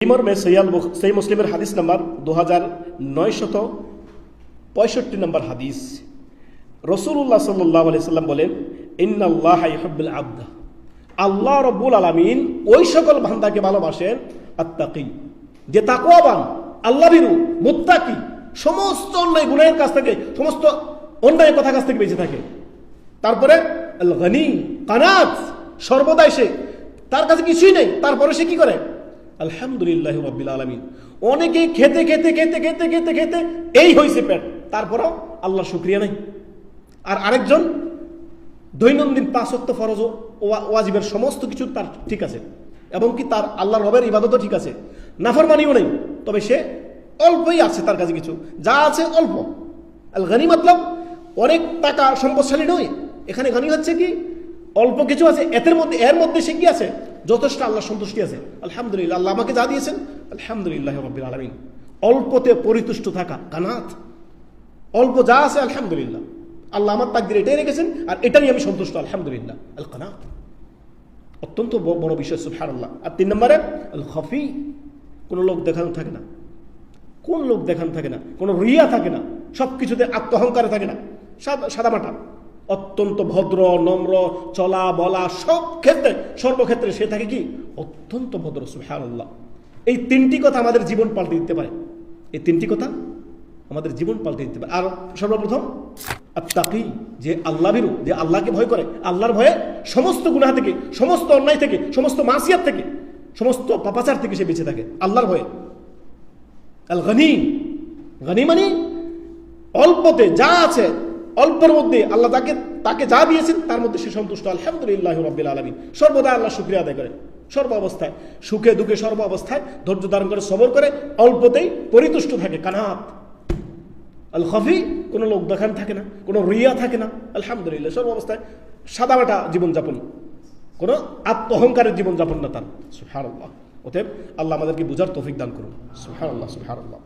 में सही मुस्लिम हादिस number 2965 number हादिस रसूलुल्लाह सल्लल्लाहु अलैहि वसल्लम बोलेन इन्नाल्लाहा युहिब्बुल আবদ আল্লাহ রব্বুল আলামিন ওই সকল বান্দাকে ভালোবাসেন আত্তাকি যে তাকওয়াবান আল্লাহভীরু মুত্তাকি সমস্ত অন্যায় গুনাহের কাছ থেকে সমস্ত অন্যায় কথা কাছ থেকে বেঁচে থাকে। তারপরে আল গনি কানাত সর্বদাই সে তার কাছে কিছুই নেই, তারপরে সে কি করে আলহামদুলিল্লাহ রাব্বিল আলামিন। অনেকে খেতে খেতে খেতে খেতে খেতে খেতে এই হয়েছে পেট, তারপরও আল্লাহ শুকরিয়া নাই। আর আরেকজন দৈনন্দিন 5 ওয়াক্ত ফরজ ওয়াজিবের সমস্ত কিছু তার ঠিক আছে, এবং কি তার আল্লাহর রবের ইবাদতও ঠিক আছে, নাফরমানিও নেই, তবে সে অল্পই আছে, তার কাছে কিছু যা আছে অল্প। আল গনি মতলব অনেক টাকা সম্পদশালী নয়, এখানে গনি হচ্ছে কি অল্প কিছু আছে, এর মধ্যে সে কি আছে যথেষ্ট আল্লাহ সন্তুষ্টি আছে। আলহামদুলিল্লাহ, আল্লাহ আমাকে যা দিয়েছেন আলহামদুলিল্লাহ রাব্বিল আলামিন। অল্পতে পরিতুষ্ট থাকা কানাত, অল্প যা আছে আলহামদুলিল্লাহ, আল্লাহ আমার তাকদিরে এটাই রেখেছেন আর এটা নিয়ে আমি সন্তুষ্ট আলহামদুলিল্লাহ। আল কানাত অত্যন্ত বড় বিষয় সুবহানাল্লাহ। আর 3 নম্বরে আল খাফি, কোনো লোক দেখানো থাকে না, কোন লোক দেখানো থাকে না, কোনো রিয়া থাকে না, সবকিছুতে আত্মহংকারে থাকে না, সাদামাটা, অত্যন্ত ভদ্র নম্র চলা বলা সব ক্ষেত্রে সর্বক্ষেত্রে সে থাকে কি অত্যন্ত ভদ্র সুবহানাল্লাহ। এই 3টি কথা আমাদের জীবন পাল্টে দিতে পারে, এই 3টি কথা আমাদের জীবন পাল্টে দিতে পারে। আর সর্বপ্রথম আত্তাকি, যে আল্লাহ ভীরু, যে আল্লাহকে ভয় করে, আল্লাহর ভয়ে সমস্ত গুনাহ থেকে, সমস্ত অন্যায় থেকে, সমস্ত মাসিয়াত থেকে, সমস্ত পাপাচার থেকে সে বেঁচে থাকে আল্লাহর ভয়ে। আল গনি, গনি মানে অল্পতে যা আছে, অল্পের মধ্যে আল্লাহ তাকে যা দিয়েছেন তার মধ্যে সে সন্তুষ্ট আলহামদুলিল্লাহ রাব্বিল আলামিন। সর্বদা আল্লাহ শুকরিয়া আদায় করে, সর্ব অবস্থায়, সুখে দুঃখে সর্ব অবস্থায় ধৈর্য ধারণ করে, সবর করে, অল্পতেই পরিতুষ্ট থাকে কানাত। আল খাফি, কোনো লোক দেখান থাকে না, কোনো রিয়া থাকে না, আলহামদুলিল্লাহ সর্ব অবস্থায় সাদামাটা জীবনযাপন, কোনো আত্মহংকারের জীবনযাপন না তার। সুবহানাল্লাহ। অতএব আল্লাহ আমাদেরকে বুঝার তৌফিক দান করুন। সুবহানাল্লাহ সুবহানাল্লাহ।